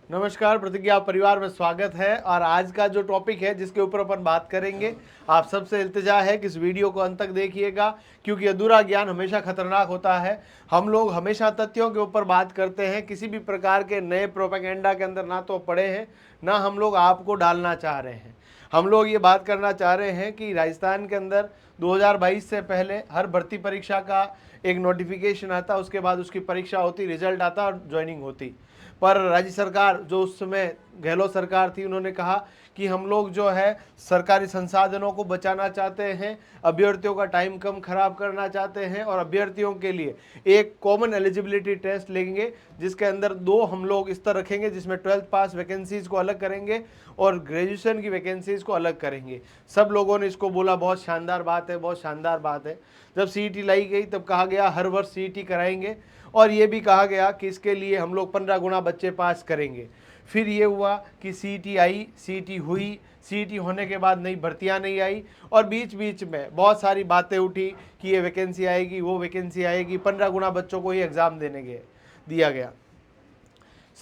नमस्कार, प्रतिज्ञा परिवार में स्वागत है। और आज का जो टॉपिक है जिसके ऊपर अपन बात करेंगे, आप सबसे इल्तिजा है कि इस वीडियो को अंत तक देखिएगा, क्योंकि अधूरा ज्ञान हमेशा खतरनाक होता है। हम लोग हमेशा तथ्यों के ऊपर बात करते हैं, किसी भी प्रकार के नए प्रोपेगेंडा के अंदर ना तो पड़े हैं, ना हम लोग आपको डालना चाह रहे हैं। हम लोग ये बात करना चाह रहे हैं कि राजस्थान के अंदर 2022 से पहले हर भर्ती परीक्षा का एक नोटिफिकेशन आता, उसके बाद उसकी परीक्षा होती, रिजल्ट आता और ज्वाइनिंग होती। पर राज्य सरकार जो उस समय गहलोत सरकार थी, उन्होंने कहा कि हम लोग जो है सरकारी संसाधनों को बचाना चाहते हैं, अभ्यर्थियों का टाइम कम खराब करना चाहते हैं और अभ्यर्थियों के लिए एक कॉमन एलिजिबिलिटी टेस्ट लेंगे, जिसके अंदर दो हम लोग स्तर रखेंगे, जिसमें 12th पास वैकेंसीज को अलग करेंगे और ग्रेजुएशन की वैकेंसीज को अलग करेंगे। सब लोगों ने इसको बोला बहुत शानदार बात है, बहुत शानदार बात है। जब सीईटी लाई गई तब कहा गया हर वर्ष सीईटी कराएंगे, और ये भी कहा गया कि इसके लिए हम लोग 15 गुना बच्चे पास करेंगे। फिर ये हुआ कि सीईटी आई, सीईटी हुई, सीईटी होने के बाद नई भर्तियां नहीं आई, और बीच बीच में बहुत सारी बातें उठी कि ये वैकेंसी आएगी, वो वैकेंसी आएगी, 15 गुना बच्चों को ये एग्ज़ाम दिया गया।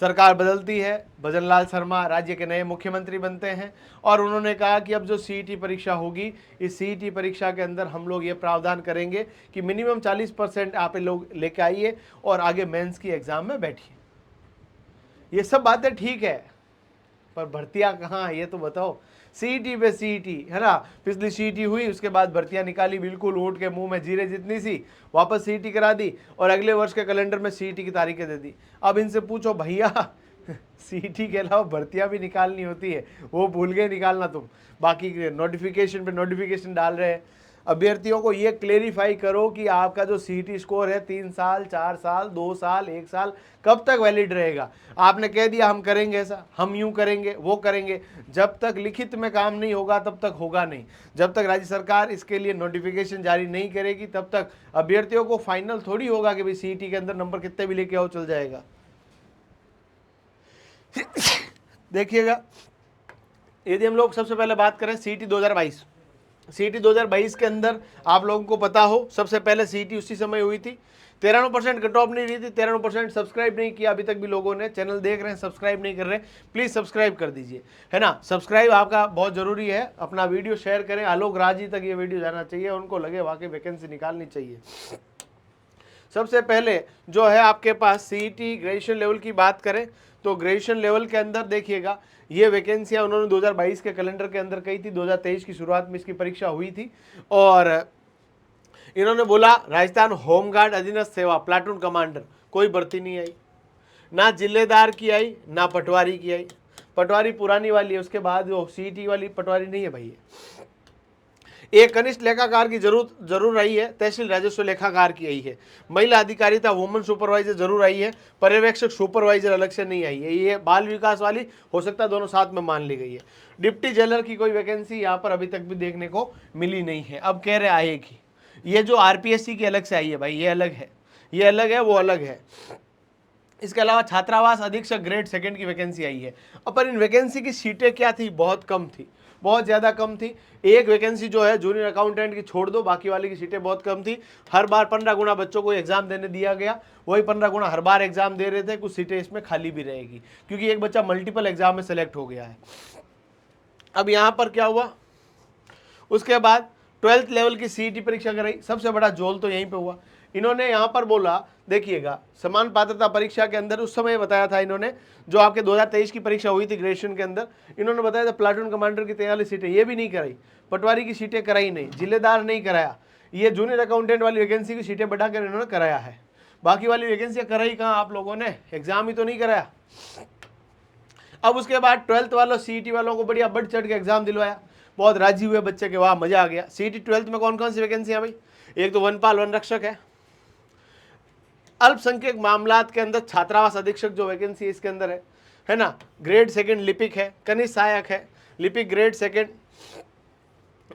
सरकार बदलती है, भजन लाल शर्मा राज्य के नए मुख्यमंत्री बनते हैं, और उन्होंने कहा कि अब जो सीईटी परीक्षा होगी, इस सीईटी परीक्षा के अंदर हम लोग ये प्रावधान करेंगे कि मिनिमम 40% आप लोग लेके आइए और आगे मेंस की एग्ज़ाम में बैठिए। ये सब बातें ठीक है, पर भर्तियां कहाँ, ये तो बताओ। सीईटी पे सीईटी है ना, पिछली सीईटी हुई, उसके बाद भर्तियां निकाली, बिल्कुल ऊँट के मुंह में जीरे जितनी सी, वापस सीईटी करा दी और अगले वर्ष के कैलेंडर में सीईटी की तारीखें दे दी। अब इनसे पूछो भैया सीईटी के अलावा भर्तियां भी निकालनी होती है, वो भूल गए निकालना तुम। बाकी नोटिफिकेशन पे नोटिफिकेशन डाल रहे हैं। अभ्यर्थियों को ये क्लेरिफाई करो कि आपका जो सीईटी स्कोर है 3 साल, 4 साल, 2 साल, 1 साल कब तक वैलिड रहेगा। आपने कह दिया हम करेंगे ऐसा, हम यूं करेंगे, वो करेंगे, जब तक लिखित में काम नहीं होगा तब तक होगा नहीं। जब तक राज्य सरकार इसके लिए नोटिफिकेशन जारी नहीं करेगी तब तक अभ्यर्थियों को फाइनल थोड़ी होगा कि भाई सीईटी के अंदर नंबर कितने भी लेके आओ चल जाएगा। देखिएगा, यदि हम लोग सबसे पहले बात करें सीईटी 2022, सीईटी 2022 के अंदर आप लोगों को पता हो, सबसे पहले सीईटी उसी समय हुई थी। 93% कट ऑफ नहीं रही थी, 93% सब्सक्राइब नहीं किया अभी तक भी लोगों ने। चैनल देख रहे हैं, सब्सक्राइब नहीं कर रहे, प्लीज़ सब्सक्राइब कर दीजिए, है ना। सब्सक्राइब आपका बहुत ज़रूरी है। अपना वीडियो शेयर करें, आलोक राज जी तक ये वीडियो जाना चाहिए, उनको लगे वाकई वैकेंसी निकालनी चाहिए। सबसे पहले जो है आपके पास सीईटी ग्रेजुएशन लेवल की बात करें तो ग्रेजुएशन लेवल के अंदर देखिएगा, ये वैकेंसियां उन्होंने 2022 के कैलेंडर के अंदर कही थी। 2023 की शुरुआत में इसकी परीक्षा हुई थी, और इन्होंने बोला राजस्थान होमगार्ड अधीनस्थ सेवा प्लाटून कमांडर कोई भर्ती नहीं आई, ना जिलेदार की आई, ना पटवारी की आई। पटवारी पुरानी वाली है, उसके बाद वो सीईटी वाली पटवारी नहीं है भाई। एक कनिष्ठ लेखाकार की जरूर रही है, तहसील राजस्व लेखाकार की आई है। महिला अधिकारिता वुमन सुपरवाइजर जरूर आई है, पर्यवेक्षक सुपरवाइजर अलग से नहीं आई है। ये बाल विकास वाली हो सकता है दोनों साथ में मान ली गई है। डिप्टी जेलर की कोई वैकेंसी यहाँ पर अभी तक भी देखने को मिली नहीं है, अब कह रहे आएगी। ये जो आरपीएससी की अलग से आई है भाई, ये अलग है, ये अलग है, वो अलग है। इसके अलावा छात्रावास अधीक्षक ग्रेड सेकंड की वैकेंसी आई है। अब पर इन वैकेंसी की सीटें क्या थी, बहुत कम थी, बहुत ज़्यादा कम थी। एक वैकेंसी जो है जूनियर अकाउंटेंट की छोड़ दो, बाकी वाली की सीटें बहुत कम थी। हर बार 15 गुना बच्चों को एग्जाम देने दिया गया, वही 15 गुना हर बार एग्जाम दे रहे थे। कुछ सीटें इसमें खाली भी रहेगी, क्योंकि एक बच्चा मल्टीपल एग्जाम में सेलेक्ट हो गया है। अब यहाँ पर क्या हुआ, उसके बाद 12th लेवल की सीईटी परीक्षा कराई। सबसे बड़ा जोल तो यहीं पे हुआ। इन्होंने यहाँ पर बोला, देखिएगा, समान पात्रता परीक्षा के अंदर उस समय बताया था इन्होंने, जो आपके 2023 की परीक्षा हुई थी ग्रेजुएशन के अंदर, इन्होंने बताया था प्लाटून कमांडर की 43 सीटें, ये भी नहीं कराई। पटवारी की सीटें कराई नहीं, जिलेदार नहीं कराया। ये जूनियर अकाउंटेंट वाली वैकेंसी की सीटें बढ़ाकर इन्होंने कराया है। बाकी वाली वैकेंसियाँ कराई कहाँ आप लोगों ने, एग्जाम ही तो नहीं कराया। अब उसके बाद 12th वालों सीईटी वालों को बढ़िया बढ़ चढ़ के एग्जाम दिलवाया, बहुत राजी हुए बच्चे के, वाह मजा आ गया। सीईटी 12th में कौन कौन सी वैकेंसी है भाई, एक तो वनपाल वन रक्षक है, अल्पसंख्यक मामलात के अंदर छात्रावास अधीक्षक जो वैकेंसी इसके अंदर है ना, ग्रेड सेकंड लिपिक है, कनिष्ठ सहायक है, लिपिक ग्रेड सेकंड,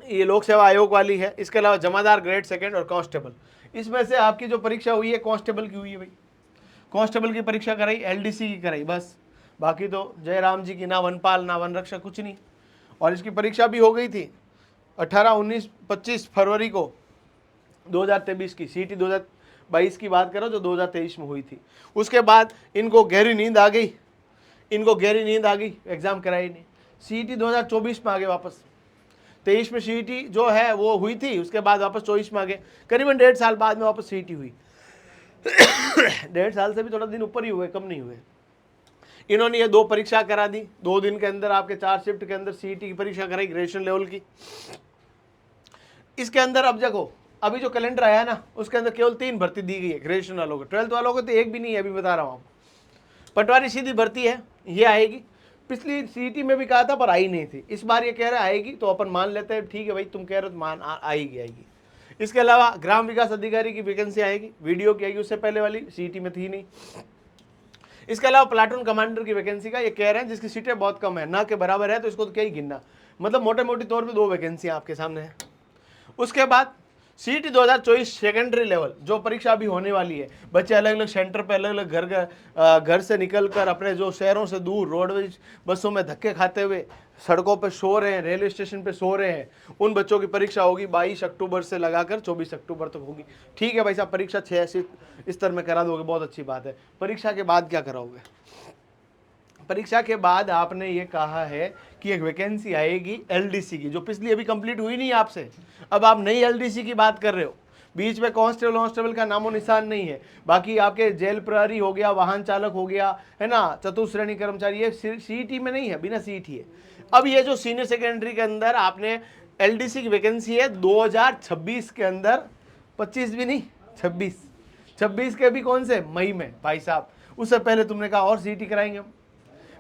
ये लोक सेवा आयोग वाली है। इसके अलावा जमादार ग्रेड सेकंड और कांस्टेबल। इसमें से आपकी जो परीक्षा हुई है कांस्टेबल की हुई है भाई, कांस्टेबल की परीक्षा कराई, एलडीसी की कराई, बस। बाकी तो जयराम जी की ना वनपाल ना वन रक्षक, कुछ नहीं। और इसकी परीक्षा भी हो गई थी 18, 19, 25 फरवरी को 2023 की। सीईटी 2022 की बात करो जो 2023 में हुई थी। उसके बाद इनको गहरी नींद आ गई, इनको गहरी नींद आ गई, एग्जाम कराई नहीं। सीईटी 2024 में आ गए वापस, 23 में सीईटी जो है वो हुई थी, उसके बाद वापस 24 में आ गए, करीबन 1.5 साल बाद में वापस सीईटी हुई। 1.5 साल से भी थोड़ा दिन ऊपर ही हुए, कम नहीं हुए। इन्होंने ये 2 परीक्षा करा दी, 2 दिन के अंदर आपके 4 शिफ्ट के अंदर सीईटी की परीक्षा कराई ग्रेजुएशन लेवल की। इसके अंदर अब देखो, अभी जो कैलेंडर आया ना उसके अंदर केवल 3 भर्ती दी गई है ग्रेजुएशन वालों को, 12th वालों को तो एक भी नहीं है, अभी बता रहा हूँ आपको। पटवारी सीधी भर्ती है, ये आएगी। पिछली सीईटी में भी कहा था पर आई नहीं थी, इस बार ये कह रहा है आएगी, तो अपन मान लेते हैं, ठीक है भाई तुम कह रहे हो तो मान आएगी। इसके अलावा ग्राम विकास अधिकारी की वैकेंसी आएगी, वीडियो की आएगी, उससे पहले वाली सीईटी में थी नहीं। इसके अलावा प्लाटून कमांडर की वैकेंसी का ये कह रहे हैं जिसकी सीटें बहुत कम है, ना के बराबर है, तो इसको तो क्या ही गिनना, मतलब मोटे मोटे तौर पे 2 वैकेंसी आपके सामने है। उसके बाद सीईटी 2024 सेकेंडरी लेवल जो परीक्षा अभी होने वाली है, बच्चे अलग अलग सेंटर पे अलग अलग घर से निकल कर अपने जो शहरों से दूर रोडवेज बसों में धक्के खाते हुए सड़कों पे सो रहे हैं, रेलवे स्टेशन पे सो रहे हैं, उन बच्चों की परीक्षा होगी 22 अक्टूबर से लगाकर 24 अक्टूबर तक होगी। ठीक है भाई साहब, परीक्षा 6 स्तर में करा दोगे, बहुत अच्छी बात है। परीक्षा के बाद क्या कराओगे? परीक्षा के बाद आपने ये कहा है कि एक वैकेंसी आएगी एलडीसी की, जो पिछली अभी कंप्लीट हुई नहीं आपसे, अब आप नई एलडीसी की बात कर रहे हो। बीच में कांस्टेबल का नामो निशान नहीं है। बाकी आपके जेल प्रहरी हो गया, वाहन चालक हो गया, है ना, चतुश्रेणी कर्मचारी, ये सीईटी में नहीं है, बिना सीईटी है। अब ये जो सीनियर सेकेंडरी के अंदर आपने एलडीसी की वैकेंसी है 2026 के अंदर, 25 भी नहीं, 26 के भी कौन से मई में भाई साहब, उससे पहले तुमने कहा और सीईटी कराएंगे हम।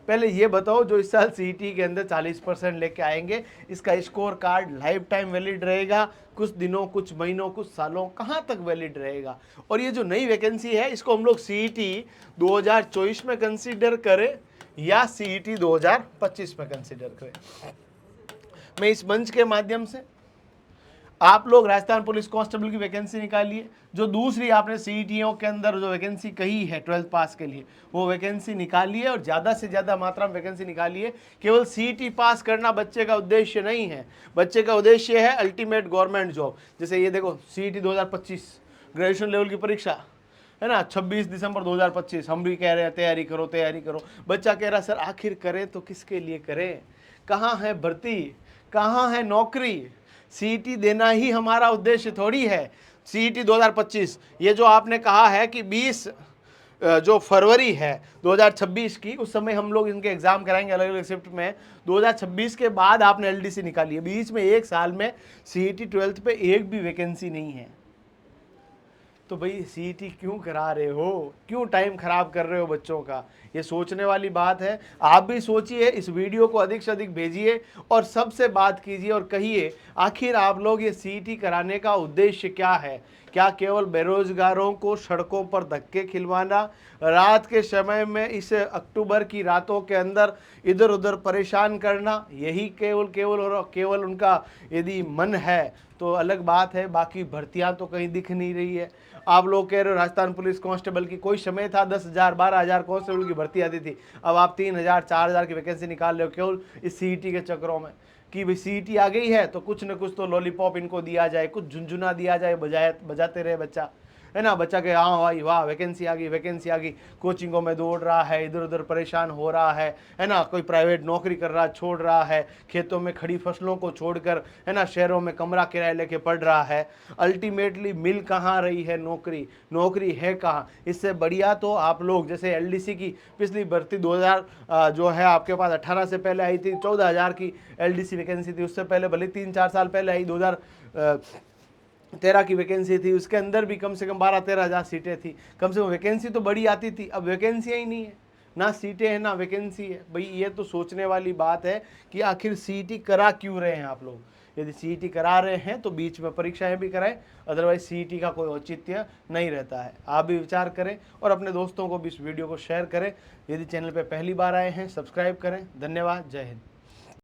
पहले ये बताओ, जो इस साल सीईटी के अंदर 40% लेके आएंगे, इसका score card life time valid रहेगा, कुछ दिनों, कुछ महीनों, कुछ सालों, कहाँ तक वैलिड रहेगा? और ये जो नई वैकेंसी है इसको हम लोग सीईटी 2024 में कंसीडर करें या सीईटी 2025 में कंसीडर करें? मैं इस मंच के माध्यम से आप लोग राजस्थान पुलिस कांस्टेबल की वैकेंसी निकालिए, जो दूसरी आपने सीईटीओ के अंदर जो वैकेंसी कही है 12th पास के लिए, वो वैकेंसी निकालिए और ज़्यादा से ज़्यादा मात्रा में वैकेंसी निकालिए। केवल सीईटी पास करना बच्चे का उद्देश्य नहीं है, बच्चे का उद्देश्य है अल्टीमेट गवर्नमेंट जॉब। जैसे ये देखो, सीईटी 2025 ग्रेजुएशन लेवल की परीक्षा है ना, 26 दिसंबर 2025, हम भी कह रहे हैं तैयारी करो तैयारी करो। बच्चा कह रहा सर आखिर करें तो किसके लिए करें, कहाँ है भर्ती, कहाँ है नौकरी? सीईटी देना ही हमारा उद्देश्य थोड़ी है। सीईटी 2025, ये जो आपने कहा है कि 20 जो फरवरी है 2026 की, उस समय हम लोग इनके एग्जाम कराएंगे अलग अलग शिफ्ट में। 2026 के बाद आपने एलडीसी निकाली है, बीच में 1 साल में सीईटी 12th पे एक भी वैकेंसी नहीं है। तो भाई सीईटी क्यों करा रहे हो, क्यों टाइम खराब कर रहे हो बच्चों का? ये सोचने वाली बात है। आप भी सोचिए, इस वीडियो को अधिक से अधिक भेजिए और सबसे बात कीजिए और कहिए आखिर आप लोग ये सीईटी कराने का उद्देश्य क्या है? क्या केवल बेरोजगारों को सड़कों पर धक्के खिलवाना, रात के समय में इस अक्टूबर की रातों के अंदर इधर उधर परेशान करना, यही केवल उनका यदि मन है तो अलग बात है। बाकी भर्तियां तो कहीं दिख नहीं रही है। आप लोग कह रहे हो राजस्थान पुलिस कांस्टेबल की, कोई समय था 10,000 12,000 कांस्टेबल की भर्ती आती थी, अब आप 3,000 4,000 की वैकेंसी निकाल रहे हो केवल इस सीईटी के चक्करों में, कि भाई सीईटी आ गई है तो कुछ न कुछ तो लॉलीपॉप इनको दिया जाए, कुछ झुंझुना दिया जाए, बजाते रहे बच्चा, है ना। बच्चा के हाँ भाई वाह वैकेंसी आ गई, कोचिंगों में दौड़ रहा है, इधर उधर परेशान हो रहा है ना। कोई प्राइवेट नौकरी कर रहा छोड़ रहा है, खेतों में खड़ी फसलों को छोड़कर, है ना, शहरों में कमरा किराया लेके पढ़ रहा है। अल्टीमेटली मिल कहाँ रही है नौकरी है कहाँ? इससे बढ़िया तो आप लोग जैसे एलडीसी की पिछली भर्ती 2000 जो है आपके पास 18 से पहले आई थी, 14,000 की एलडीसी वैकेंसी थी। उससे पहले भले 3-4 साल पहले आई 2013 की वैकेंसी थी, उसके अंदर भी कम से कम 12-13 हज़ार सीटें थी, कम से कम वैकेंसी तो बड़ी आती थी। अब वैकेंसियाँ ही नहीं है, ना सीटें हैं ना वैकेंसी है। भाई ये तो सोचने वाली बात है कि आखिर सीईटी करा क्यों रहे हैं आप लोग। यदि सीईटी करा रहे हैं तो बीच में परीक्षाएं भी कराएं, अदरवाइज सीईटी का कोई औचित्य नहीं रहता है। आप भी विचार करें और अपने दोस्तों को भी इस वीडियो को शेयर करें। यदि चैनल पर पहली बार आए हैं सब्सक्राइब करें। धन्यवाद, जय हिंद।